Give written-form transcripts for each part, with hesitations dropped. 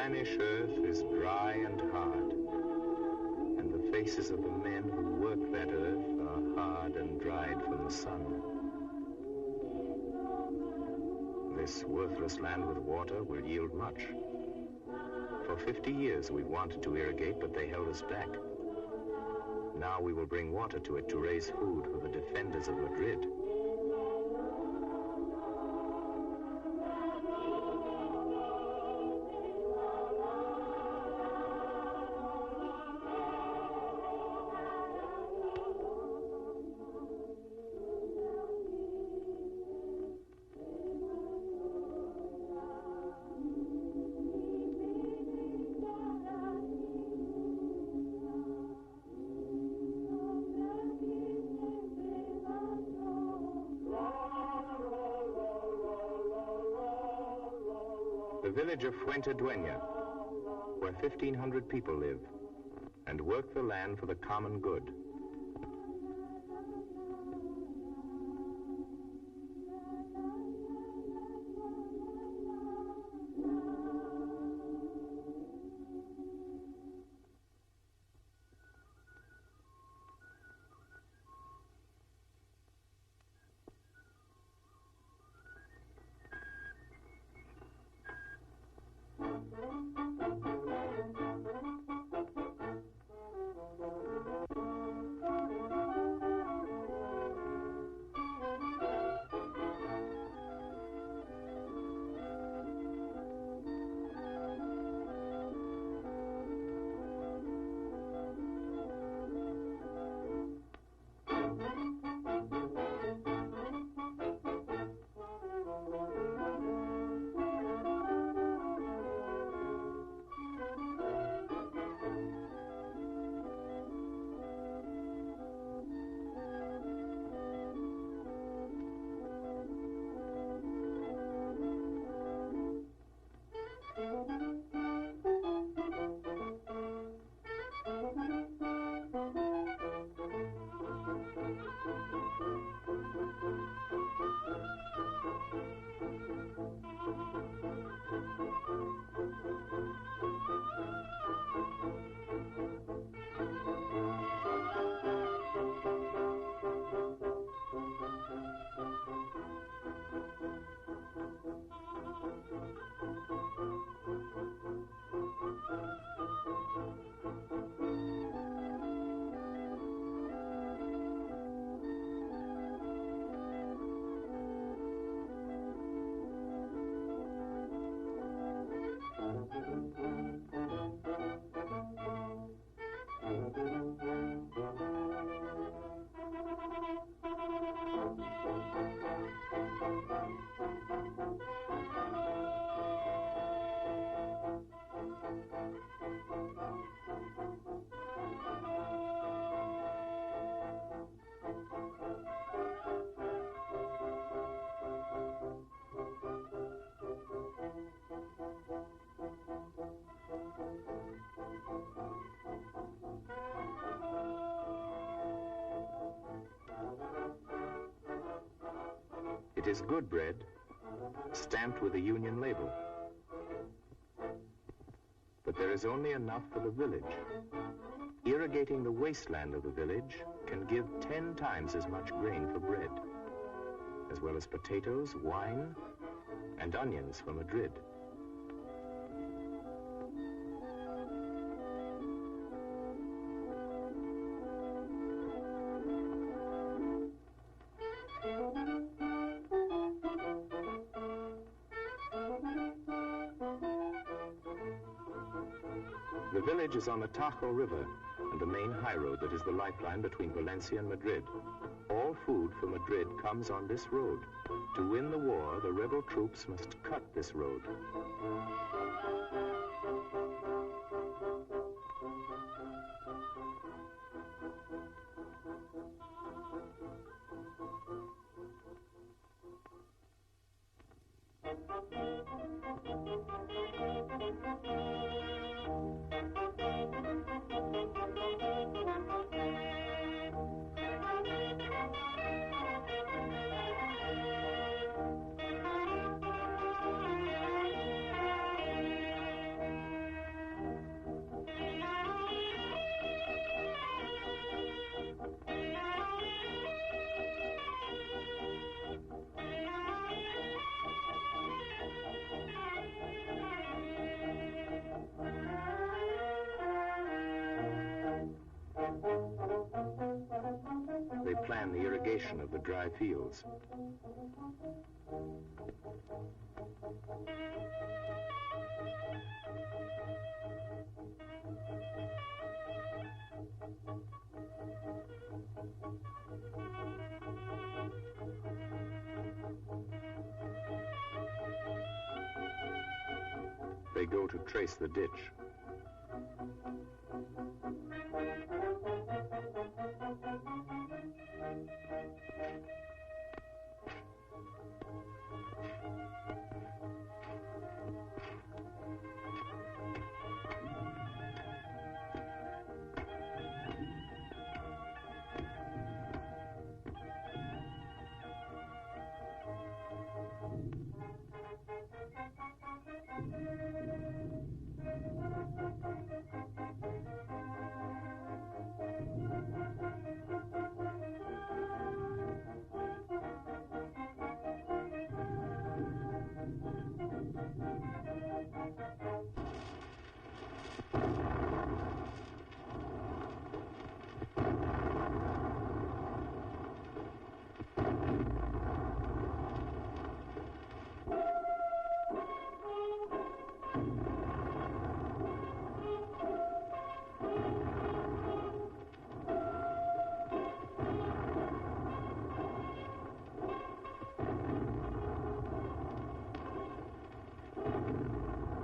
Spanish earth is dry and hard, and the faces of the men who work that earth are hard and dried from the sun. This worthless land with water will yield much. For 50 years we wanted to irrigate, but they held us back. Now we will bring water to it to raise food for the defenders of Madrid. The village of Fuentedueña, where 1,500 people live and work the land for the common good. It is good bread, stamped with a union label. But there is only enough for the village. Irrigating the wasteland of the village can give 10 times as much grain for bread, as well as potatoes, wine, and onions for Madrid. The village is on the Tajo River and the main high road that is the lifeline between Valencia and Madrid. All food for Madrid comes on this road. To win the war, the rebel troops must cut this road. plan the irrigation of the dry fields. They go to trace the ditch.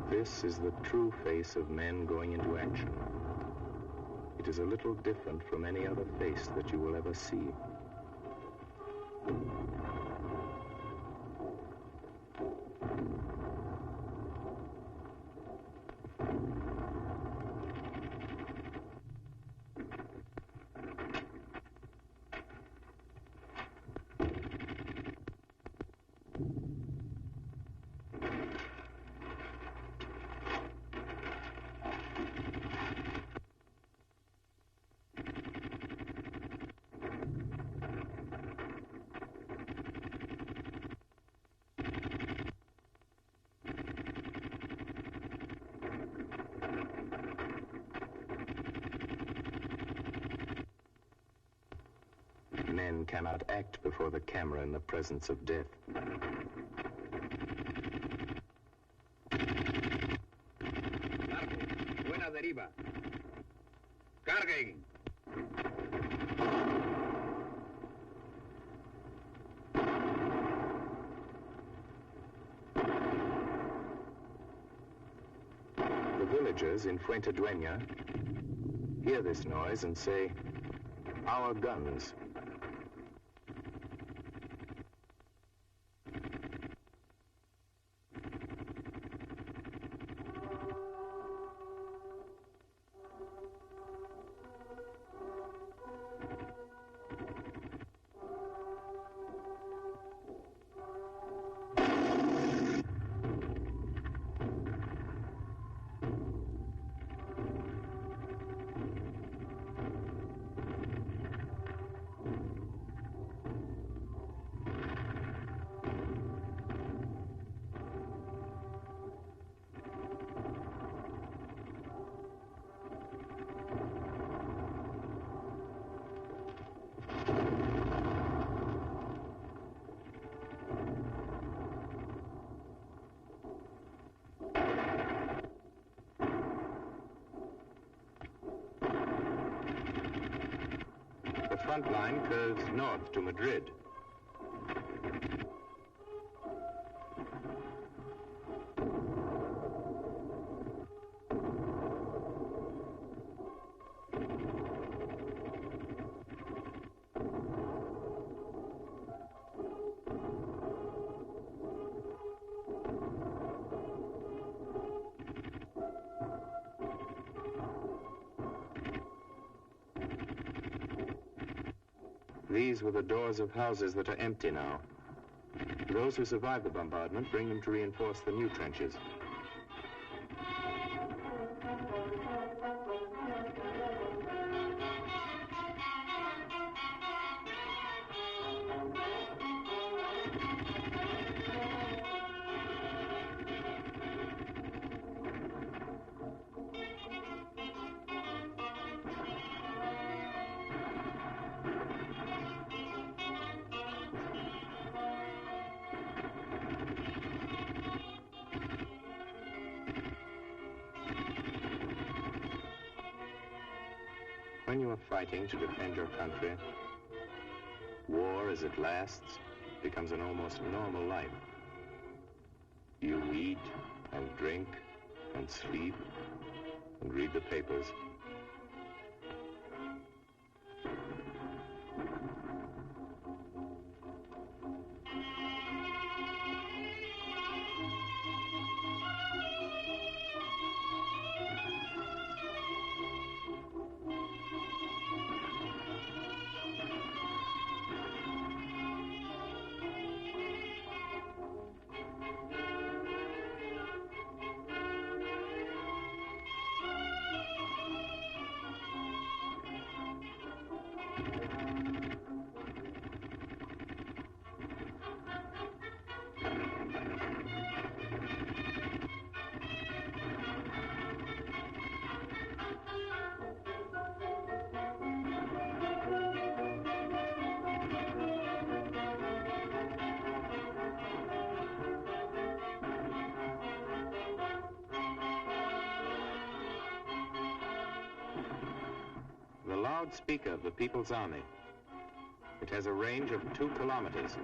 This is the true face of men going into action. It is a little different from any other face that you will ever see. Men cannot act before the camera in the presence of death. Largo, buena deriva. Carguen. The villagers in Fuentedueña hear this noise and say, "Our guns." The front line curves north to Madrid. These were the doors of houses that are empty now. Those who survived the bombardment bring them to reinforce the new trenches. when you are fighting to defend your country, war as it lasts becomes an almost normal life. You eat and drink and sleep and read the papers. The loudspeaker of the People's Army. It has a range of 2 kilometers.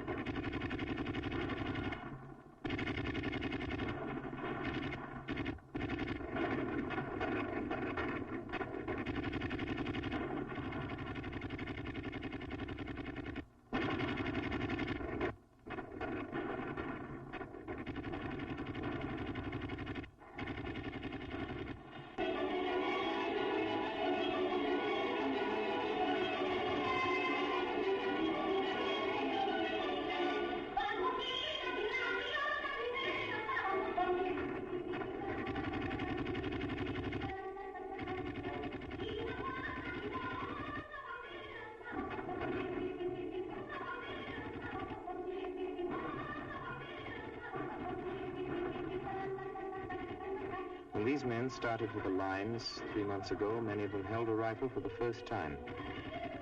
When these men started for the lines 3 months ago, many of them held a rifle for the first time.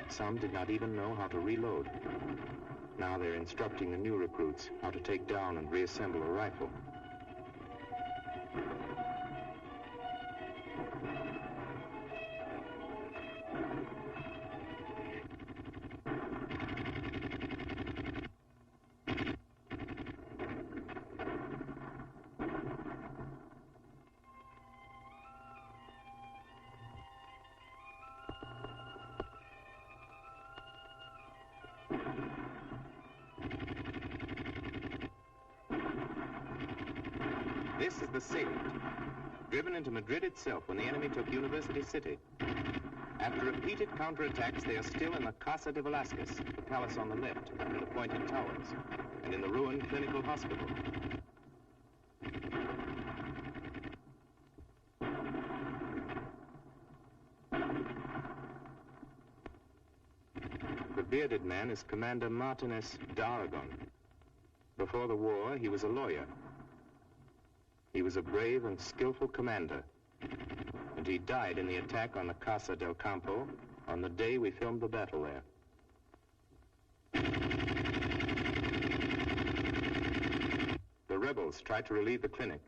Some did not even know how to reload. Now they're instructing the new recruits how to take down and reassemble a rifle. This is the salient, driven into Madrid itself when the enemy took University City. After repeated counterattacks, they are still in the Casa de Velázquez, the palace on the left, under the pointed towers, and in the ruined clinical hospital. The bearded man is Commander Martinez d'Aragon. Before the war, he was a lawyer. He was a brave and skillful commander, and he died in the attack on the Casa del Campo on the day we filmed the battle there. The rebels tried to relieve the clinic.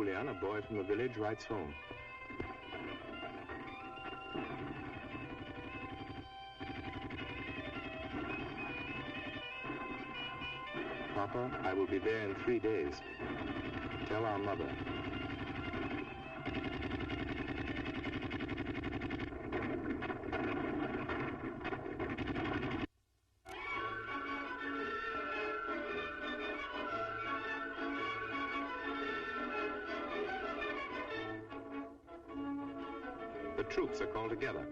Julian, a boy from the village, writes home. Papa, I will be there in 3 days. Tell our mother. The troops are called together.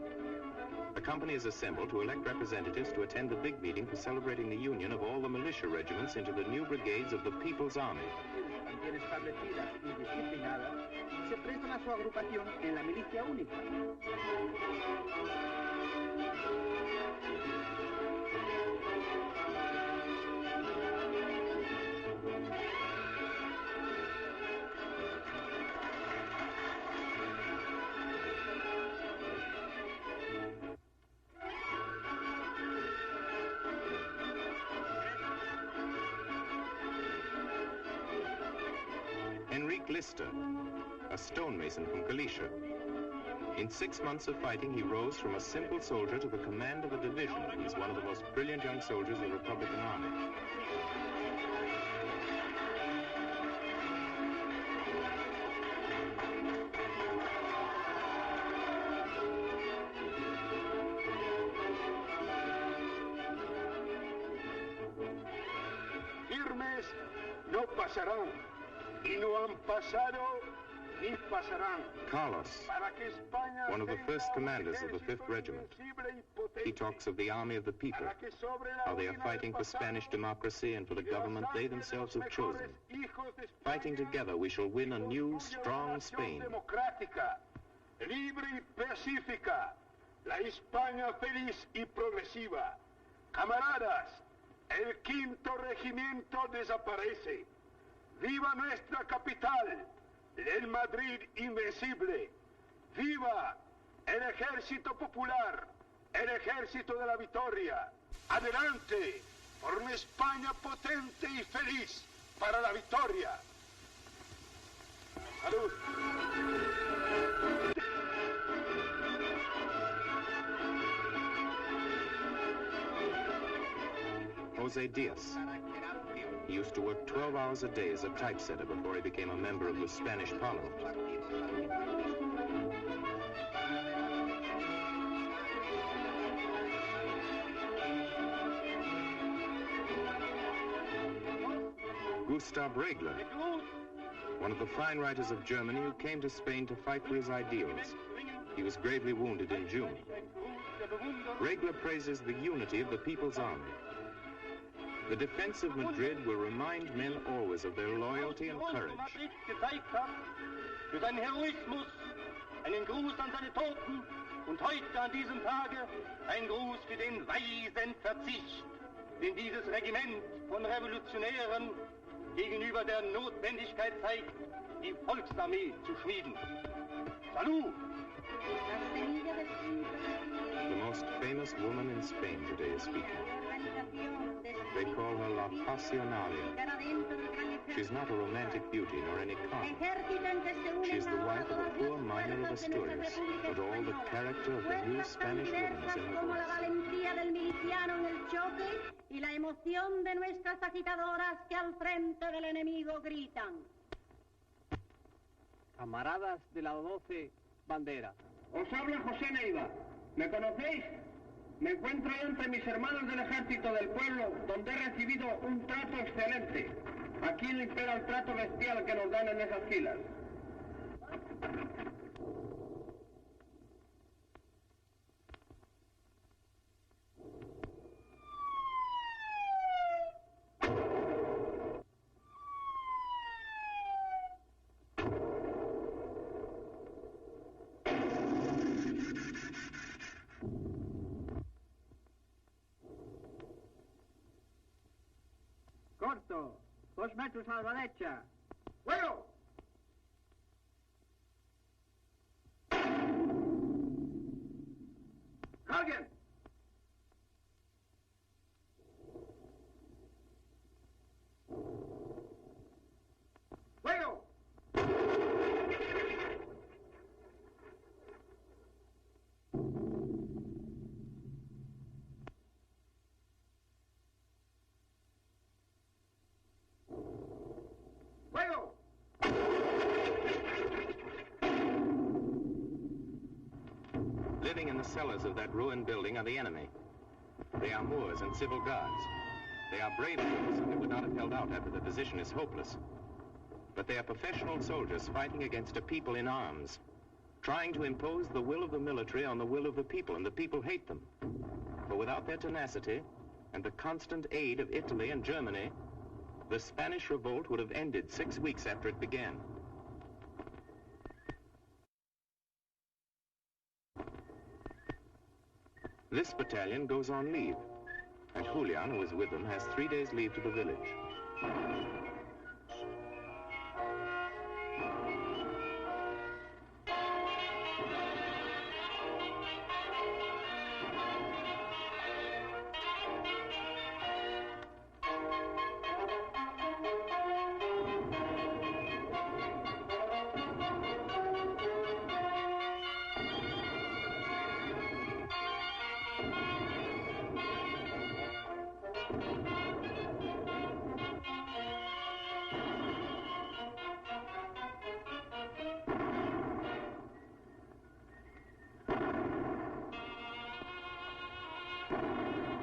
The company is assembled to elect representatives to attend the big meeting for celebrating the union of all the militia regiments into the new brigades of the People's Army. Bien establecidas y disciplinadas, se prestan a su agrupación en la milicia única. Lister, a stonemason from Galicia. In 6 months of fighting, he rose from a simple soldier to the command of a division. He's one of the most brilliant young soldiers of the Republican Army. Firmes no pasarán. Y no han pasado ni pasarán. Carlos, one of the first commanders of the 5th Regiment. He talks of the army of the people, how they are fighting for Spanish democracy and for the government they themselves have chosen. Fighting together, we shall win a new, strong Spain. Libre y pacífica, la España feliz y progresiva. Camaradas, el 5º regimiento desaparece. ¡Viva nuestra capital, el Madrid invencible! ¡Viva el ejército popular, el ejército de la victoria! ¡Adelante por una España potente y feliz para la victoria! ¡Salud! Jose Diaz. He used to work 12 hours a day as a typesetter before he became a member of the Spanish Parliament. Gustav Regler, one of the fine writers of Germany who came to Spain to fight for his ideals. He was gravely wounded in June. Regler praises the unity of the People's Army. The defense of Madrid will remind men always of their loyalty and courage. Für seinen Heroismus, einen Gruß an seine Toten und heute an diesem Tage ein Gruß für den weisen Verzicht, den dieses Regiment von Revolutionären gegenüber der Notwendigkeit zeigt, die Volksarmee zu schmieden. Salut! The most famous woman in Spain today is speaking. They call her La Pasionaria. She's not a romantic beauty nor any con. She's the wife of a poor miner of Asturias, but all the character of the new Spanish woman is in her voice. Y la emoción de nuestras agitadoras que al frente del enemigo gritan. Camaradas de la 12 bandera. Os habla José Neiva. ¿Me conocéis? Me encuentro entre mis hermanos del ejército del pueblo, donde he recibido un trato excelente. Aquí no impera el trato bestial que nos dan en esas filas. Corto, 2 metros a la derecha. ¡Bueno! ¡Carguen! ¡Fuego! Living in the cellars of that ruined building are the enemy. They are Moors and civil guards. They are brave Moors, and they would not have held out after the position is hopeless. But they are professional soldiers fighting against a people in arms, trying to impose the will of the military on the will of the people, and the people hate them. For without their tenacity and the constant aid of Italy and Germany, the Spanish revolt would have ended 6 weeks after it began. This battalion goes on leave, and Julian, who is with them, has 3 days' leave to the village.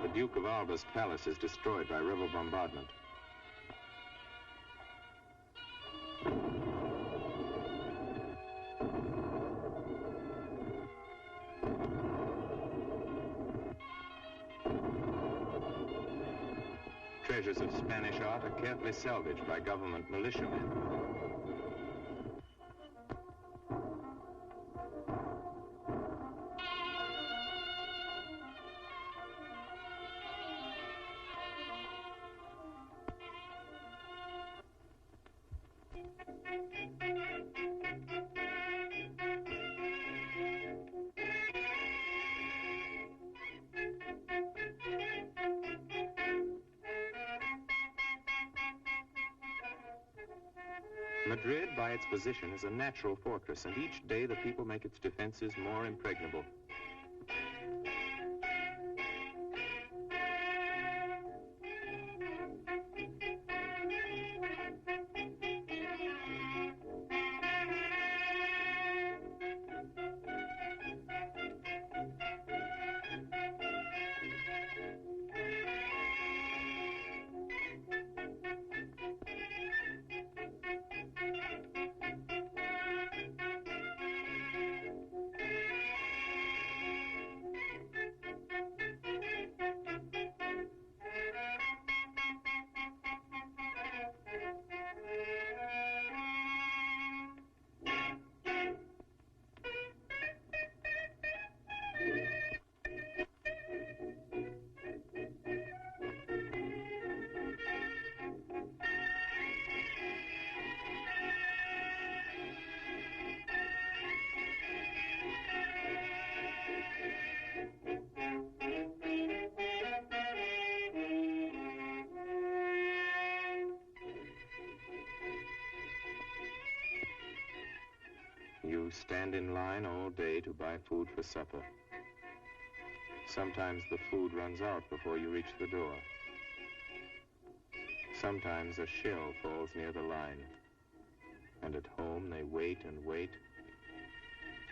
The Duke of Alba's palace is destroyed by rebel bombardment. Treasures of Spanish art are carefully salvaged by government militiamen. Madrid, by its position, is a natural fortress, and each day the people make its defenses more impregnable. You stand in line all day to buy food for supper. Sometimes the food runs out before you reach the door. Sometimes a shell falls near the line. And at home they wait and wait,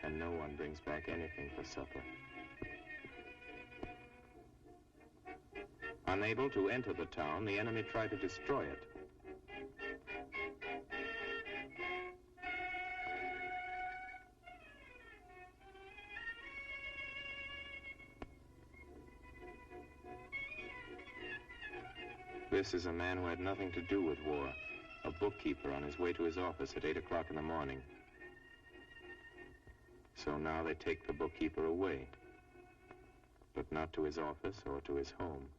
and no one brings back anything for supper. Unable to enter the town, the enemy try to destroy it. This is a man who had nothing to do with war, a bookkeeper on his way to his office at 8 o'clock in the morning. So now they take the bookkeeper away, but not to his office or to his home.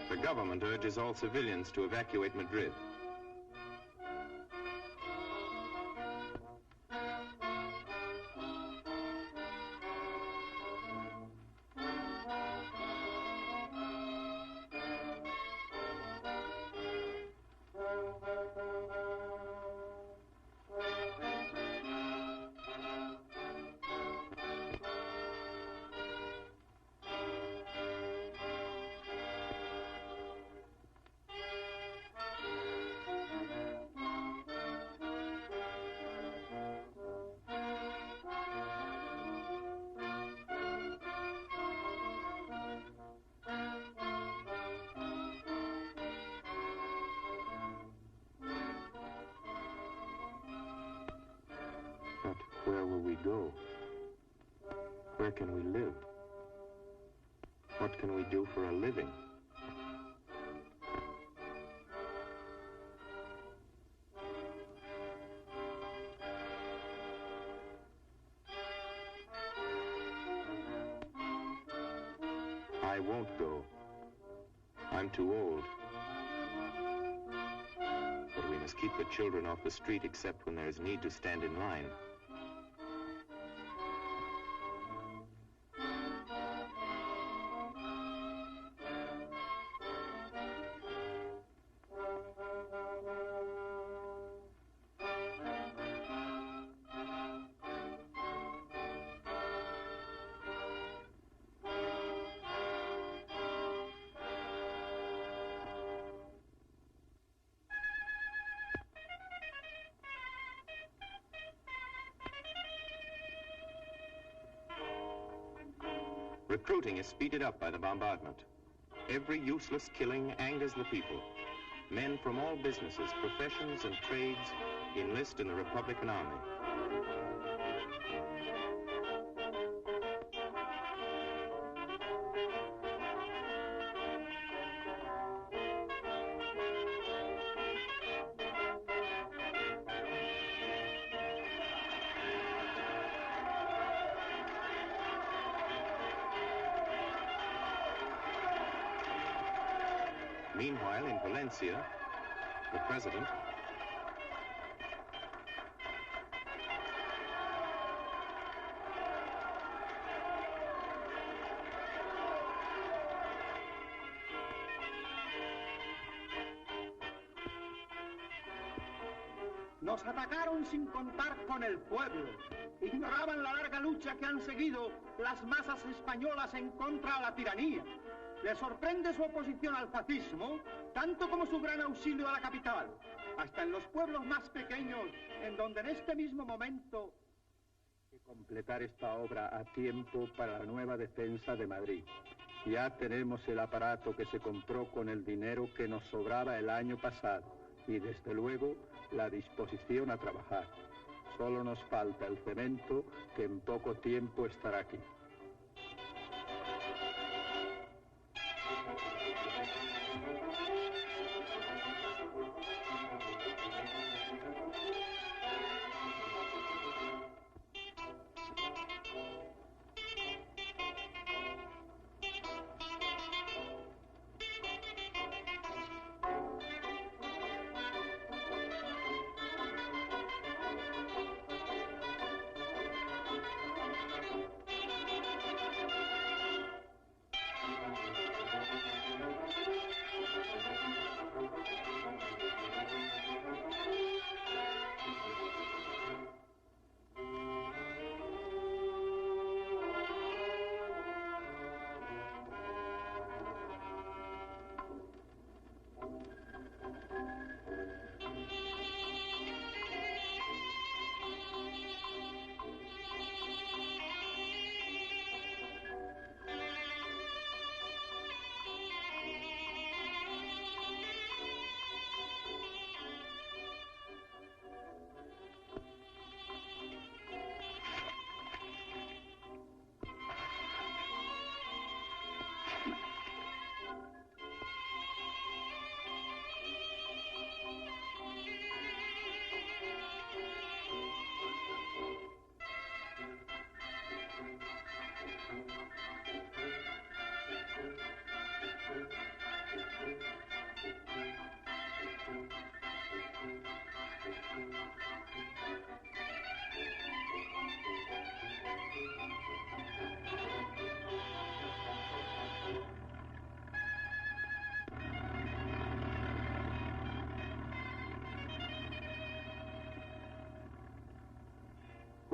The government urges all civilians to evacuate Madrid. Where will we go? Where can we live? What can we do for a living? I won't go. I'm too old. But we must keep the children off the street except when there is need to stand in line. Recruiting is speeded up by the bombardment. Every useless killing angers the people. Men from all businesses, professions, and trades enlist in the Republican Army. Meanwhile, in Valencia, the president, Nos atacaron sin contar con el pueblo. Ignoraban la larga lucha que han seguido las masas españolas en contra de la tiranía. Les sorprende su oposición al fascismo, tanto como su gran auxilio a la capital, hasta en los pueblos más pequeños, en donde en este mismo momento... Completar esta obra a tiempo para la nueva defensa de Madrid. Ya tenemos el aparato que se compró con el dinero que nos sobraba el año pasado y desde luego la disposición a trabajar. Solo nos falta el cemento que en poco tiempo estará aquí.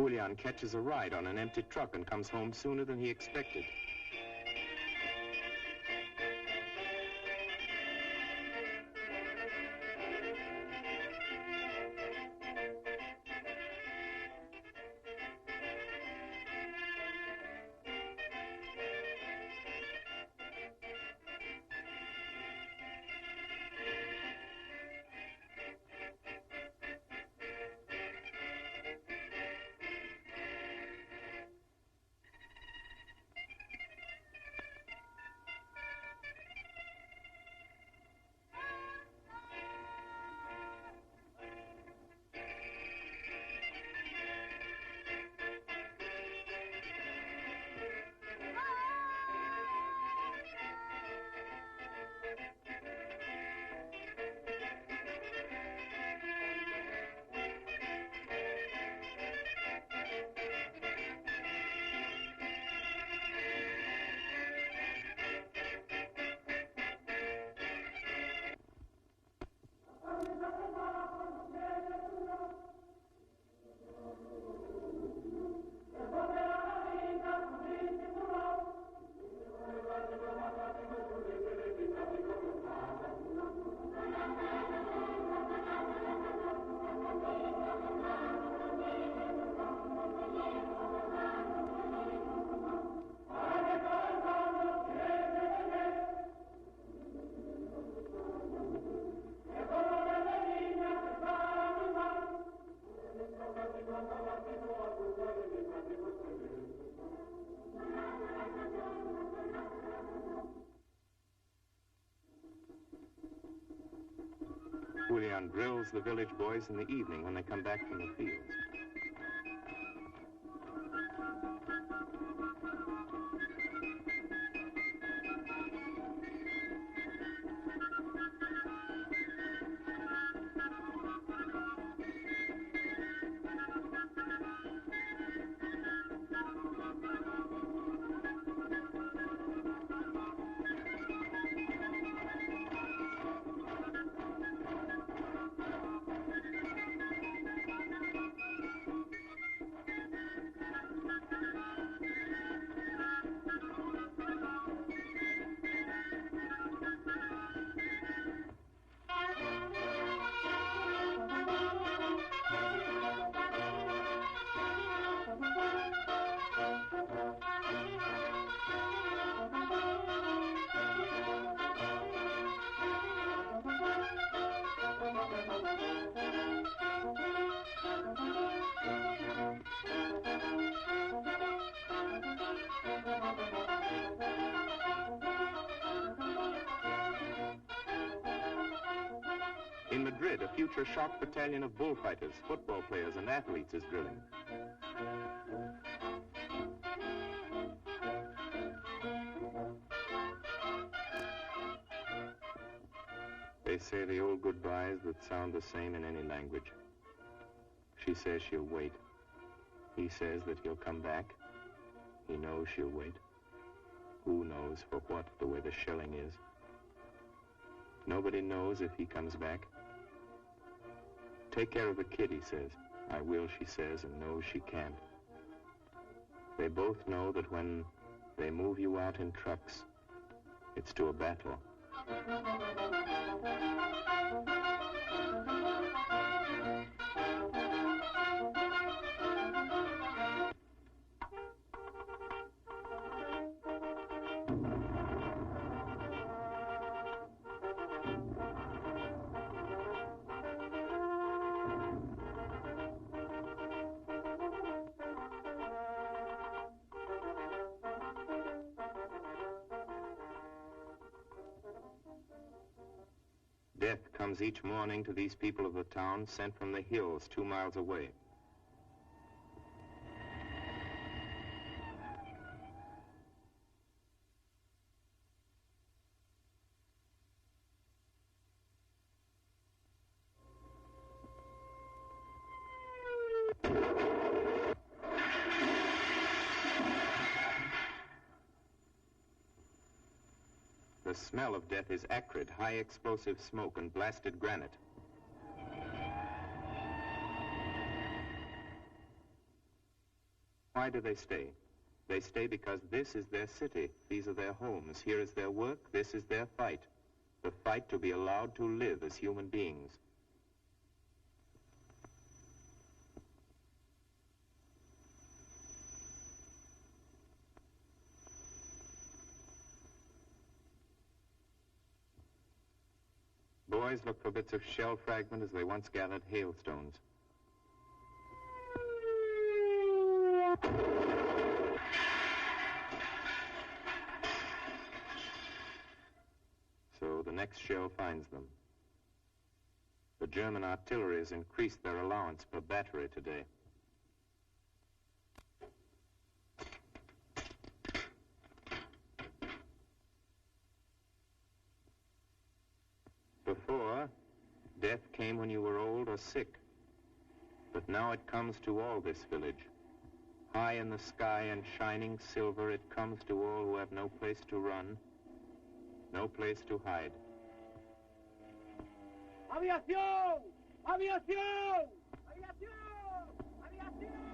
Julian catches a ride on an empty truck and comes home sooner than he expected. Napoleon drills the village boys in the evening when they come back from the fields. In Madrid, a future shock battalion of bullfighters, football players, and athletes is drilling. They say the old goodbyes that sound the same in any language. She says she'll wait. He says that he'll come back. He knows she'll wait. Who knows for what, the way the shelling is. Nobody knows if he comes back. Take care of the kid, he says. I will, she says, and knows she can't. They both know that when they move you out in trucks, it's to a battle. Death comes each morning to these people of the town, sent from the hills 2 miles away. The smell of death is acrid, high explosive smoke and blasted granite. Why do they stay? They stay because this is their city. These are their homes. Here is their work. This is their fight. The fight to be allowed to live as human beings. Boys look for bits of shell fragment as they once gathered hailstones. So the next shell finds them. The German artillery has increased their allowance per battery today. Before, death came when you were old or sick. But now it comes to all this village. High in the sky and shining silver, it comes to all who have no place to run, no place to hide. ¡Aviación! ¡Aviación! ¡Aviación! ¡Aviación!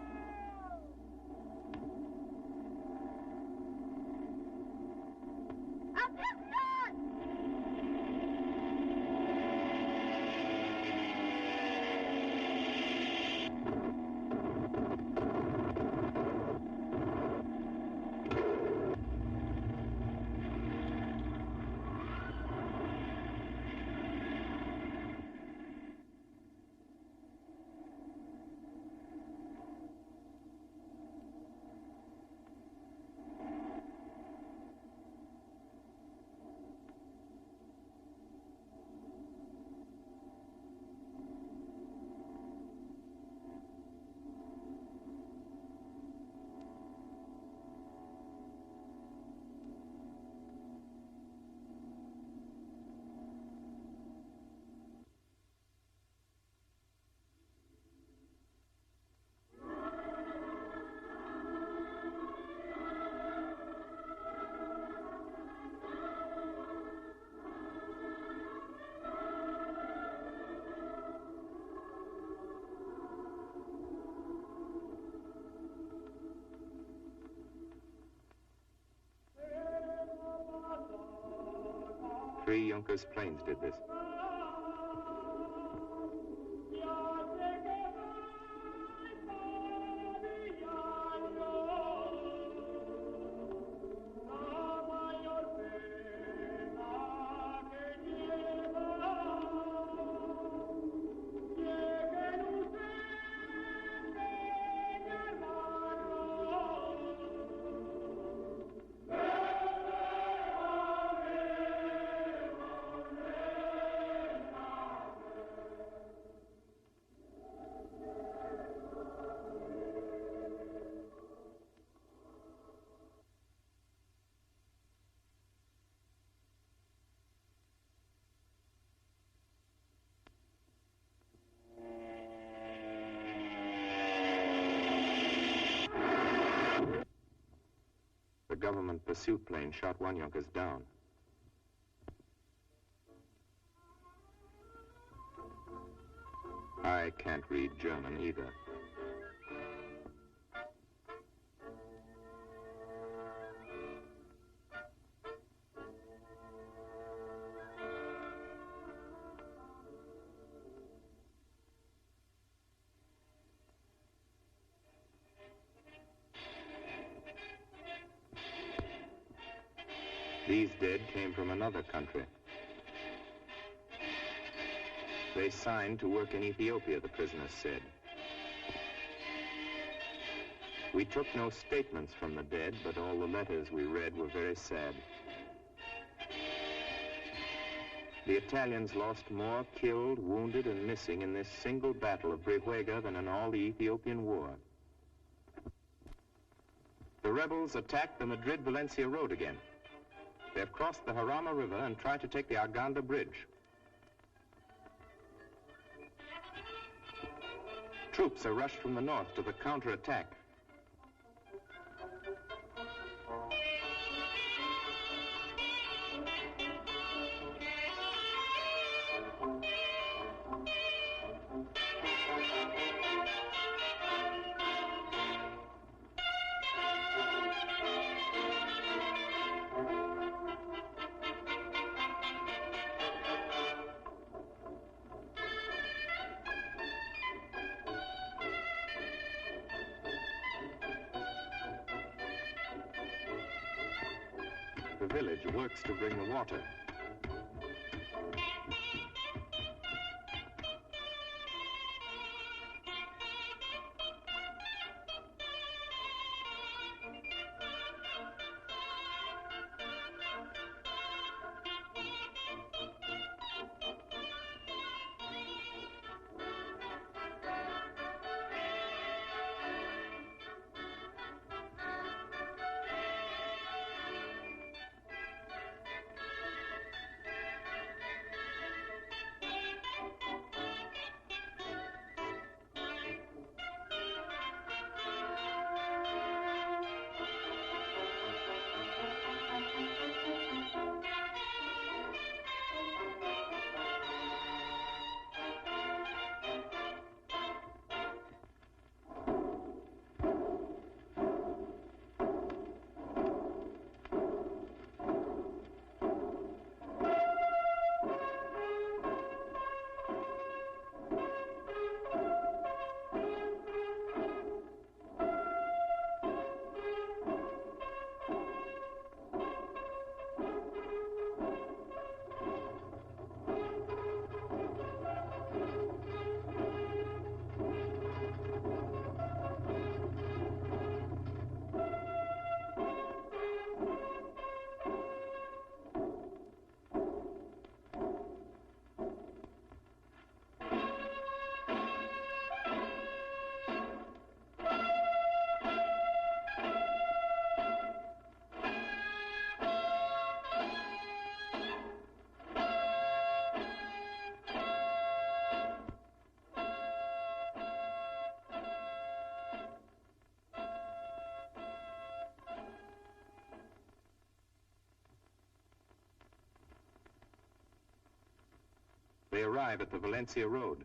Junkers planes did this. The government pursuit plane shot one Junkers down. I can't read German either. These dead came from another country. They signed to work in Ethiopia, the prisoners said. We took no statements from the dead, but all the letters we read were very sad. The Italians lost more killed, wounded, and missing in this single battle of Brihuega than in all the Ethiopian war. The rebels attacked the Madrid-Valencia road again. They've crossed the Harama River and tried to take the Arganda Bridge. Troops are rushed from the north to the counterattack. The village works to bring the water. They arrive at the Valencia road.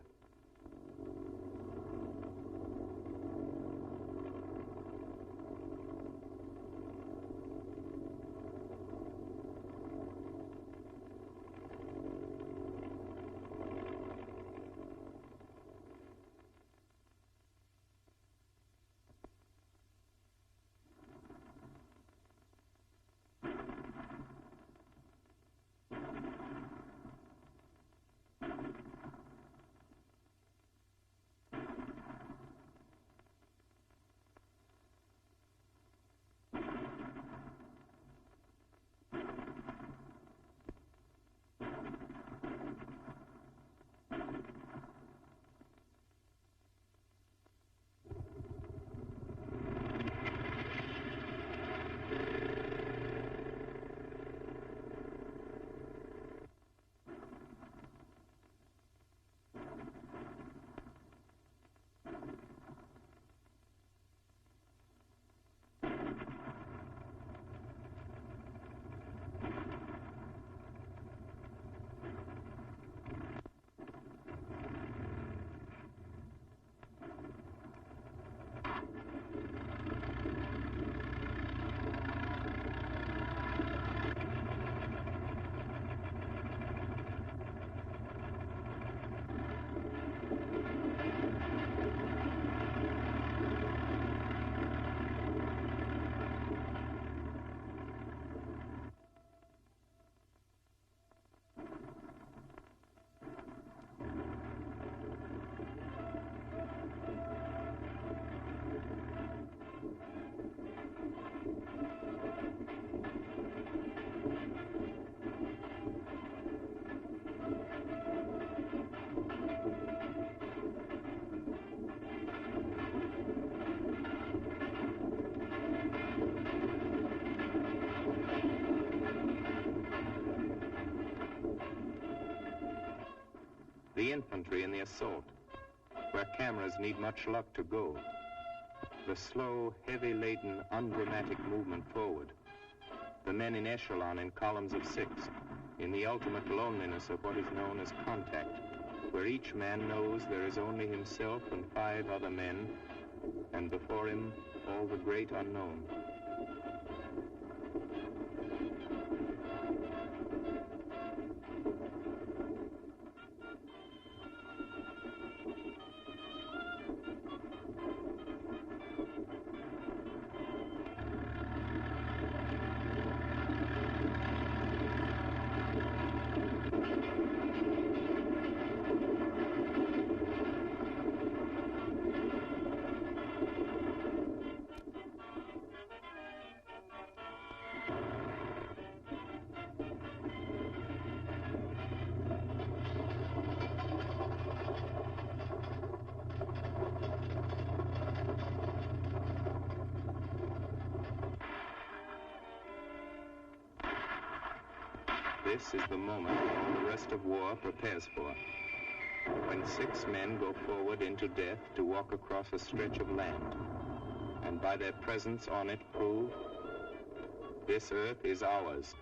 The infantry in the assault, where cameras need much luck to go. The slow, heavy-laden, undramatic movement forward. The men in echelon in columns of 6, in the ultimate loneliness of what is known as contact, where each man knows there is only himself and 5 other men, and before him all the great unknown. This is the moment all the rest of war prepares for. When 6 men go forward into death to walk across a stretch of land, and by their presence on it prove, this earth is ours.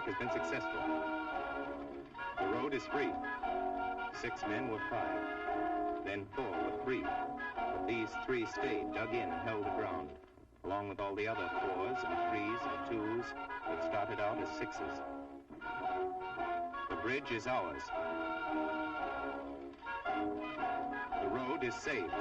Has been successful. The road is free. 6 men were 5. Then 4 were 3. But these 3 stayed, dug in, and held the ground, along with all the other 4s and 3s and 2s that started out as 6s. The bridge is ours. The road is saved.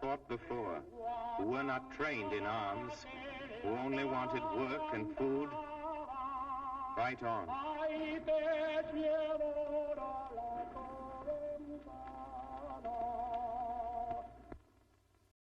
fought before, who were not trained in arms, who only wanted work and food, fight on.